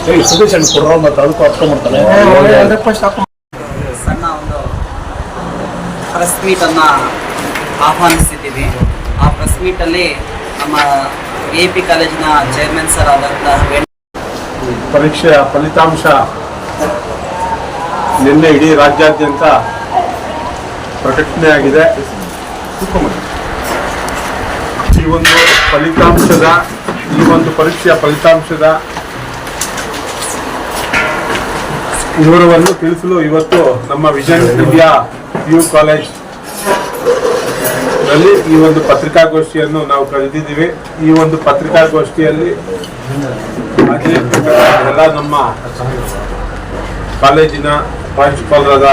ಸತೀಶ್ ಕೊಡ್ರೋ ಮತ್ತು ಅದಕ್ಕೂ ಅರ್ಕೊಂಡ್ಬಿಡ್ತಾನೆ. ಸಣ್ಣ ಒಂದು ಪ್ರೆಸ್ ಮೀಟನ್ನು ಆಹ್ವಾನಿಸ್ತಿದ್ದೀವಿ. ಆ ಪ್ರೆಸ್ ಮೀಟಲ್ಲಿ ನಮ್ಮ AP ಕಾಲೇಜಿನ ಚೇರ್ಮನ್ ಸರ್ ಆದಂತಹ ಪರೀಕ್ಷೆಯ ಫಲಿತಾಂಶ ನಿನ್ನೆ ಇಡೀ ರಾಜ್ಯಾದ್ಯಂತ ಪ್ರಕಟಣೆಯಾಗಿದೆ. ಈ ಒಂದು ಪರೀಕ್ಷೆಯ ಫಲಿತಾಂಶದ ವಿವರವನ್ನು ತಿಳಿಸಲು ಇವತ್ತು ನಮ್ಮ ವಿಷನ್ ಇಂಡಿಯಾ PU ಕಾಲೇಜ್ ನಲ್ಲಿ ಈ ಒಂದು ಪತ್ರಿಕಾಗೋಷ್ಠಿಯನ್ನು ನಾವು ಕರೆದಿದ್ದೀವಿ. ಈ ಒಂದು ಪತ್ರಿಕಾಗೋಷ್ಠಿಯಲ್ಲಿ ಎಲ್ಲ ನಮ್ಮ ಕಾಲೇಜಿನ ಪ್ರಾಂಶುಪಾಲರಾದ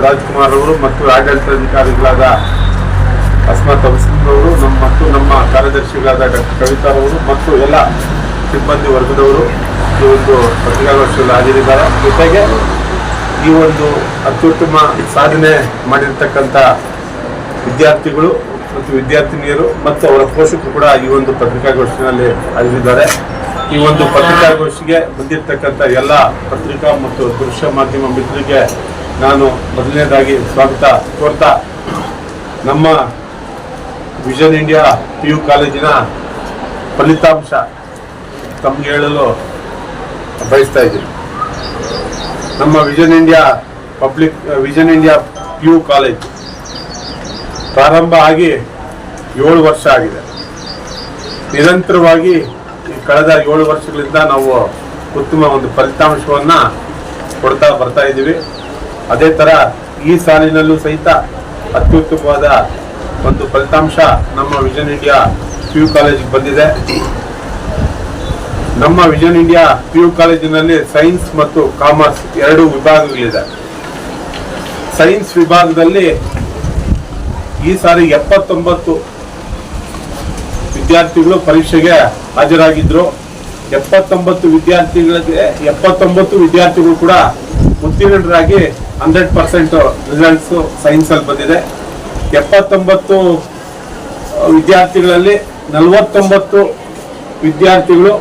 ರಾಜ್ಕುಮಾರ್ ಅವರು ಮತ್ತು ಆಡಳಿತಾಧಿಕಾರಿಗಳಾದ ಅಸ್ಮತ್ ಅವರು ಮತ್ತು ನಮ್ಮ ಕಾರ್ಯದರ್ಶಿಗಳಾದ ಡಾಕ್ಟರ್ ಕವಿತಾರವರು ಮತ್ತು ಎಲ್ಲ ಸಿಬ್ಬಂದಿ ವರ್ಗದವರು ಈ ಒಂದು ಪತ್ರಿಕಾಗೋಷ್ಠಿಯಲ್ಲಿ ಹಾಜರಿದ್ದಾರೆ. ಜೊತೆಗೆ ಈ ಒಂದು ಅತ್ಯುತ್ತಮ ಸಾಧನೆ ಮಾಡಿರ್ತಕ್ಕಂಥ ವಿದ್ಯಾರ್ಥಿಗಳು ಮತ್ತು ವಿದ್ಯಾರ್ಥಿನಿಯರು ಮತ್ತು ಅವರ ಪೋಷಕರು ಕೂಡ ಈ ಒಂದು ಪತ್ರಿಕಾಗೋಷ್ಠಿಯಲ್ಲಿ ಹಾಜರಿದ್ದಾರೆ. ಈ ಒಂದು ಪತ್ರಿಕಾಗೋಷ್ಠಿಗೆ ಬಂದಿರತಕ್ಕಂಥ ಎಲ್ಲ ಪತ್ರಿಕಾ ಮತ್ತು ದೃಶ್ಯ ಮಾಧ್ಯಮ ಮಿತ್ರರಿಗೆ ನಾನು ಮೊದಲನೇದಾಗಿ ಸ್ವಾಗತ ಕೋರ್ತಾ ನಮ್ಮ ವಿಷನ್ ಇಂಡಿಯಾ PU ಕಾಲೇಜಿನ ಫಲಿತಾಂಶ ತಮಗೆ ಹೇಳಲು ಬಯಸ್ತಾ ಇದ್ದೀನಿ. ನಮ್ಮ ವಿಷನ್ ಇಂಡಿಯಾ PU ಕಾಲೇಜ್ ಪ್ರಾರಂಭ ಆಗಿ 7 ವರ್ಷ ಆಗಿದೆ. ನಿರಂತರವಾಗಿ ಕಳೆದ 7 ವರ್ಷಗಳಿಂದ ನಾವು ಉತ್ತಮ ಒಂದು ಫಲಿತಾಂಶವನ್ನ ಕೊಡ್ತಾ ಬರ್ತಾ ಇದ್ದೀವಿ. ಅದೇ ತರ ಈ ಸಾಲಿನಲ್ಲೂ ಸಹಿತ ಅತ್ಯುತ್ತಮವಾದ ಒಂದು ಫಲಿತಾಂಶ ನಮ್ಮ ವಿಷನ್ ಇಂಡಿಯಾ PU ಕಾಲೇಜಿಗೆ ಬಂದಿದೆ. ನಮ್ಮ ವಿಷನ್ ಇಂಡಿಯಾ PU ಕಾಲೇಜಿನಲ್ಲಿ ಸೈನ್ಸ್ ಮತ್ತು ಕಾಮರ್ಸ್ 2 ವಿಭಾಗಗಳಿದೆ. ಸೈನ್ಸ್ ವಿಭಾಗದಲ್ಲಿ ಈ ಸಾರಿ 79 ವಿದ್ಯಾರ್ಥಿಗಳು ಪರೀಕ್ಷೆಗೆ ಹಾಜರಾಗಿದ್ರು. 79 ವಿದ್ಯಾರ್ಥಿಗಳು ಕೂಡ ಉತ್ತೀರ್ಣರಾಗಿ 100% ರಿಸಲ್ಟ್ಸ್ ಸೈನ್ಸ್ ಅಲ್ಲಿ ಬಂದಿದೆ. 79 ವಿದ್ಯಾರ್ಥಿಗಳಲ್ಲಿ 49 ವಿದ್ಯಾರ್ಥಿಗಳು